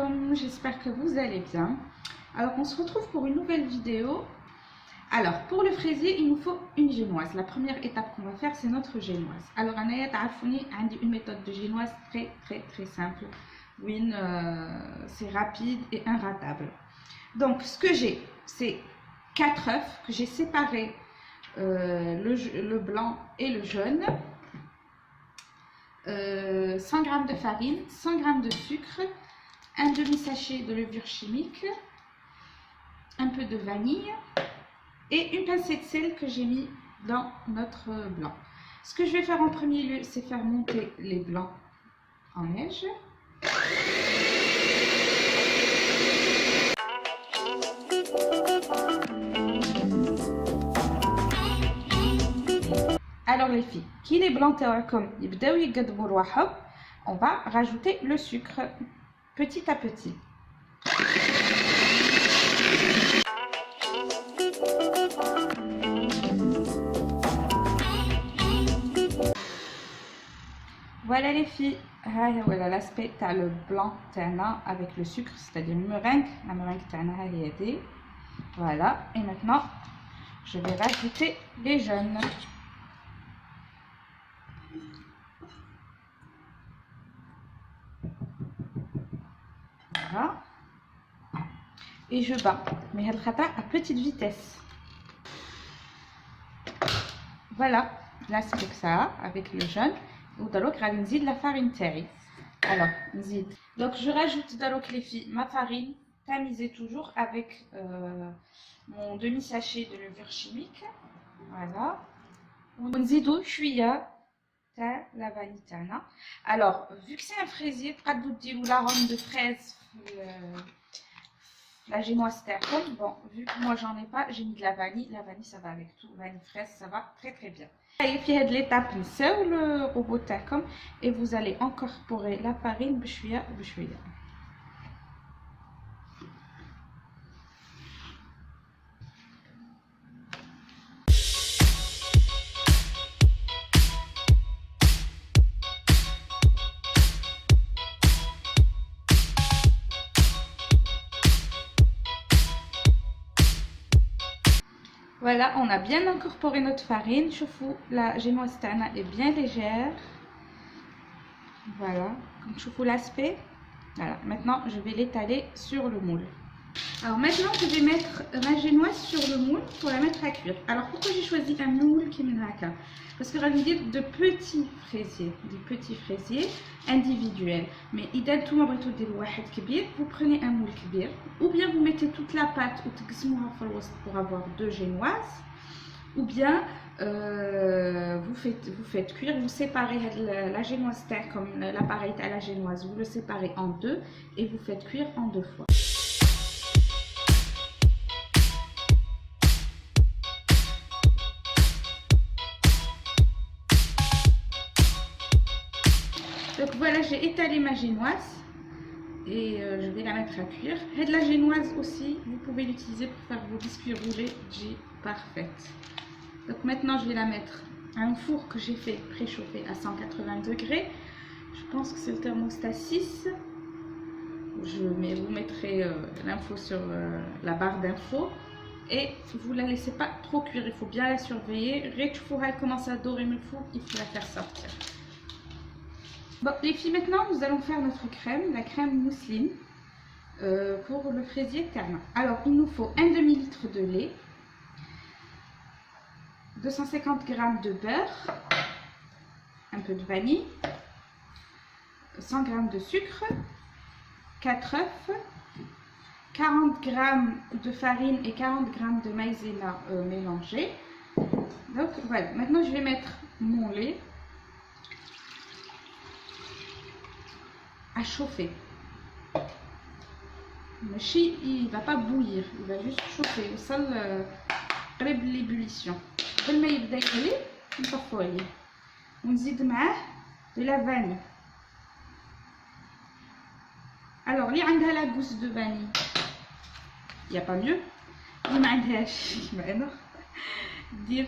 alaikum, j'espère que vous allez bien. Alors on se retrouve pour une nouvelle vidéo. Alors pour le fraisier il nous faut une génoise. La première étape qu'on va faire c'est notre génoise. Alors Anaya ta'afouni, j'ai une méthode de génoise très simple. Oui, c'est rapide et inratable. Donc ce que j'ai c'est 4 œufs que j'ai séparés, le blanc et le jaune. 100 g de farine, 100 g de sucre, un demi-sachet de levure chimique, un peu de vanille et une pincée de sel que j'ai mis dans notre blanc. Ce que je vais faire en premier lieu, c'est faire monter les blancs en neige. Alors les filles, qui les blancs comme on va rajouter le sucre petit à petit. Voilà les filles, voilà l'aspect t'as le blanc t'ana avec le sucre, c'est-à-dire la meringue t'ana. Voilà, et maintenant je vais rajouter les jaunes. Voilà. Et je bats, mais à petite vitesse. Voilà, là c'est que ça avec le jaune. Ou d'alors la farine terri. Alors, donc je rajoute d'alors les filles ma farine tamisée toujours avec mon demi sachet de levure chimique. Voilà. On zidou chouïa la vanille. Alors, vu que c'est un fraisier, pas de dire l'arôme de fraise, la génoise terre. Bon, vu que moi j'en ai pas, j'ai mis de la vanille. La vanille ça va avec tout. Vanille fraise, ça va très bien. Et puis de l'étape le robot tacom et vous allez incorporer la farine bchouia. Voilà, on a bien incorporé notre farine. Choufou, la génoise tana est bien légère. Voilà, comme choufou l'aspect. Voilà, maintenant je vais l'étaler sur le moule. Alors maintenant je vais mettre ma génoise sur le moule pour la mettre à cuire. Alors pourquoi j'ai choisi un moule qui est minaka? Parce que je dire de petits fraisiers individuels. Mais idem tout vous prenez un moule kbir ou bien vous mettez toute la pâte pour avoir 2 génoises, ou bien vous faites cuire, vous séparez la génoise terre comme l'appareil à la génoise, vous le séparez en 2 et vous faites cuire en 2 fois. Donc voilà, j'ai étalé ma génoise et je vais la mettre à cuire. Et de la génoise aussi, vous pouvez l'utiliser pour faire vos biscuits roulés G parfaite. Donc maintenant je vais la mettre à un four que j'ai fait préchauffer à 180 degrés. Je pense que c'est le thermostat 6. Vous mettrez l'info sur la barre d'infos. Et vous la laissez pas trop cuire, il faut bien la surveiller. Elle commence à dorer le four, il faut la faire sortir. Bon les filles, maintenant nous allons faire notre crème, la crème mousseline pour le fraisier terne. Alors il nous faut un demi-litre de lait, 250 g de beurre, un peu de vanille, 100 g de sucre, 4 œufs, 40 g de farine et 40 g de maïzena mélangés. Donc voilà, maintenant je vais mettre mon lait à chauffer. Le chi il va pas bouillir, il va juste chauffer au sol l'ébullition. قبل ما يبدا يغلي نطفو عليه ونزيد معاه de la vanille. Alors اللي عندها la gousse de vanille il y a pas mieux, اللي ما عندهاش معنا دير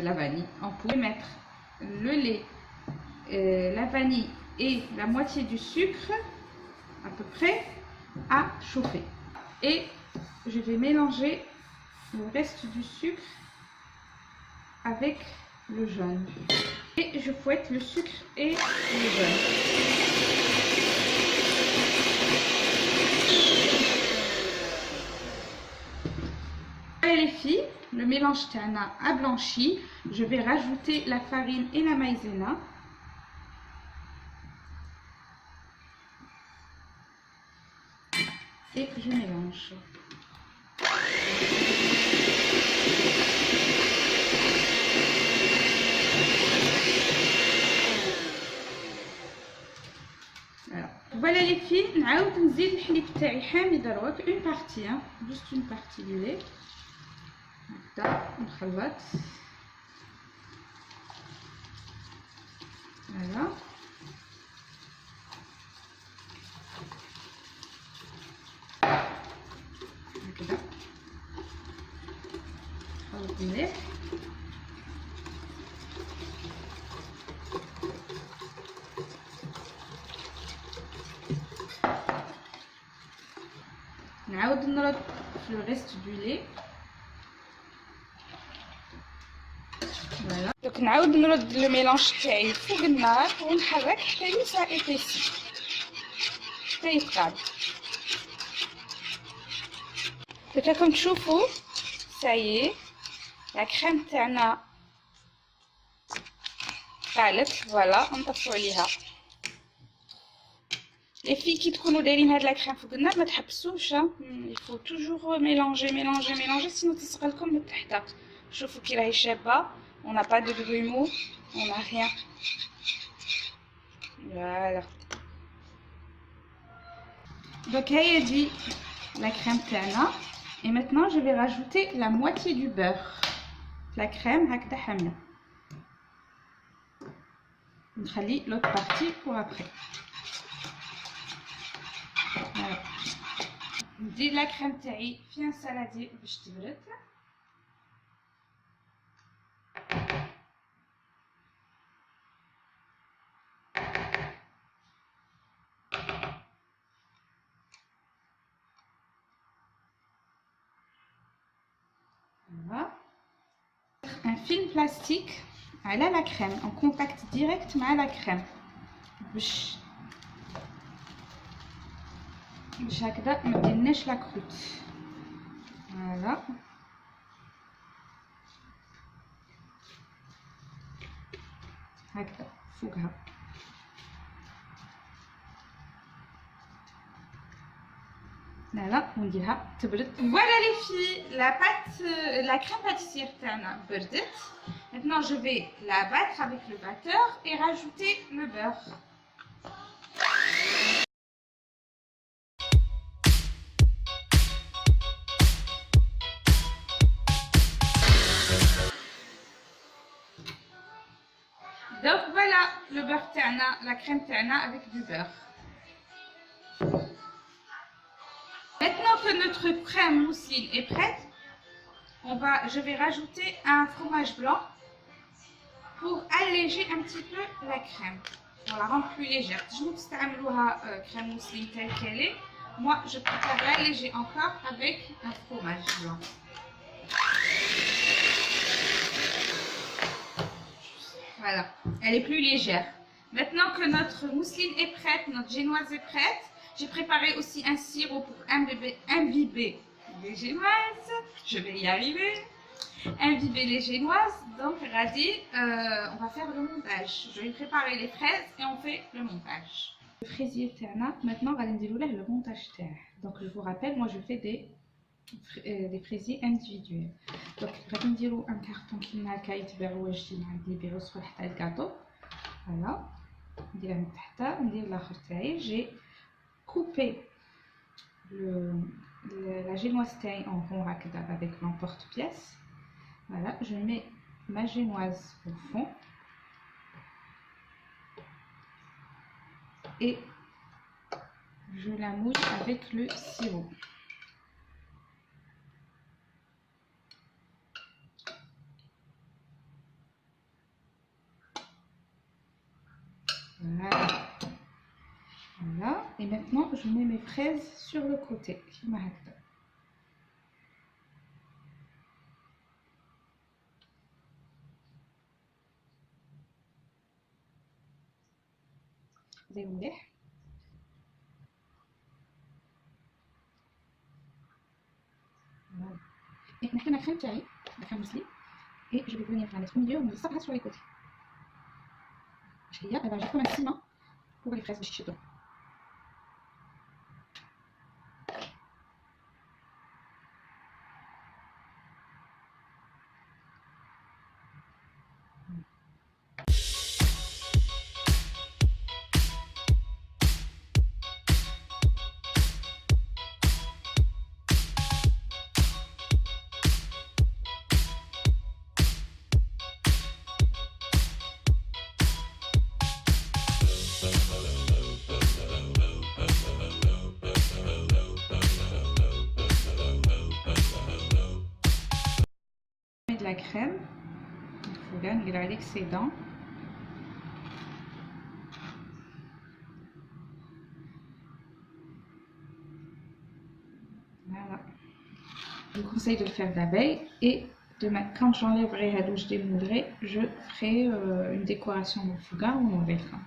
la vanille. On pourrait mettre le lait, la vanille et la moitié du sucre à peu près à chauffer. Et je vais mélanger le reste du sucre avec le jaune. Et je fouette le sucre et le jaune. Voilà les filles, le mélange tana a blanchi. Je vais rajouter la farine et la maïzena. Et je mélange. Voilà les filles, نعاود نزيد الحليب تاعي حامي دروك اون بارتي جوست اون بارتي دو لي هكذا نخلط فوالا هكذا نخلط مليح نعاود نرد في لو ريست دو لي فوالا دونك نعاود نرد لو ميلونج تاعي فوق النار ونحرك حتى يسا ايبيسي حتى يتقاد. دونك راكم تشوفوا سايي لا كريم تاعنا قالت فوالا نطفوا عليها. Les filles qui تكونوا دايرين هاد لا كريم فوق النار ما تحبسوش il faut toujours mélanger sinon تصغر لكم من تحت. شوفوا كي راهي شابه on n'a pas de grumeaux on n'a rien. Voilà donc هي دي la crème تاعنا et maintenant je vais rajouter la moitié du beurre. La crème هكذا حاميه نخلي l'autre partie pour après. ندير لا كريم تاعي في ان سالادي باش تبرد. Voilà. Un film plastique على la crème en contact direct مع la crème باش هكذا ما ديرناش لا كروت. فوالا هكذا فوقها. فوالا ونديرها تبرد. Voilà les filles, la pâte, la crème pâtissière تاعنا بردت. Maintenant je vais la battre avec le batteur et rajouter le beurre. Donc voilà le beurre تاعنا, la crème تاعنا avec du beurre. Maintenant que notre crème mousseline est prête, je vais rajouter un fromage blanc pour alléger un petit peu la crème, pour la rendre plus légère. Je vous la crème mousseline telle qu'elle est. Moi, je préfère l'alléger encore avec un fromage blanc. Voilà, elle est plus légère. Maintenant que notre mousseline est prête, notre génoise est prête, j'ai préparé aussi un sirop pour imbiber les génoises. Je vais y arriver. Imbiber les génoises. Donc, Radi, on va faire le montage. Je vais préparer les fraises et on fait le montage. Le fraisier Terna, maintenant, on va dérouler le montage terre. Donc, je vous rappelle, moi, je fais des fraisiers individuels. Donc, on va dire un carton qui m'a sur le gâteau. Voilà. J'ai coupé la génoise taille en rond avec l'emporte-pièce. Voilà, je mets ma génoise au fond et je la mouille avec le sirop. Voilà. Voilà. Et maintenant, je mets mes fraises sur le côté. زي مليح. Et maintenant, la crème تاعي la crème muesli, et je vais venir la mettre au milieu, on va sur les côtés. Elle va juste comme un ciment pour les fraises de chicheton. De la crème, il a l'excédent. Voilà. Je vous conseille de le faire la veille et demain, quand j'enlèverai la douche démoulerai, je ferai une décoration de fouga ou on verra.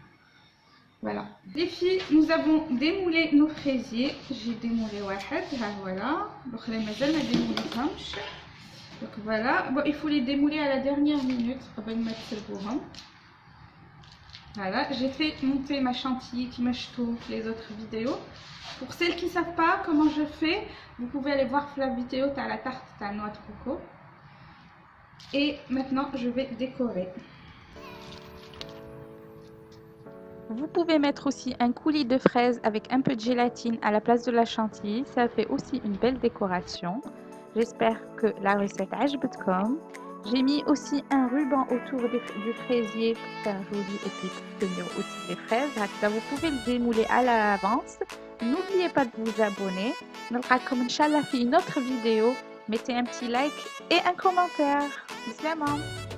Voilà. Les filles, nous avons démoulé nos fraisiers. J'ai démoulé واحد, voilà. Donc les mazal ma démoulé tamch. Donc voilà, bon, il faut les démouler à la dernière minute avant de mettre le bourron. Voilà, j'ai fait monter ma chantilly qui m'a jeté les autres vidéos. Pour celles qui ne savent pas comment je fais, vous pouvez aller voir la vidéo à la tarte à noix de coco. Et maintenant, je vais décorer. Vous pouvez mettre aussi un coulis de fraises avec un peu de gélatine à la place de la chantilly. Ça fait aussi une belle décoration. J'espère que la recette عجبتكم. J'ai mis aussi un ruban autour du fraisier pour faire joli et puis pour tenir aussi les fraises. Vous pouvez le démouler à l'avance. N'oubliez pas de vous abonner. نلقاكم إن شاء الله في une autre vidéo. Mettez un petit like et un commentaire. Bisous.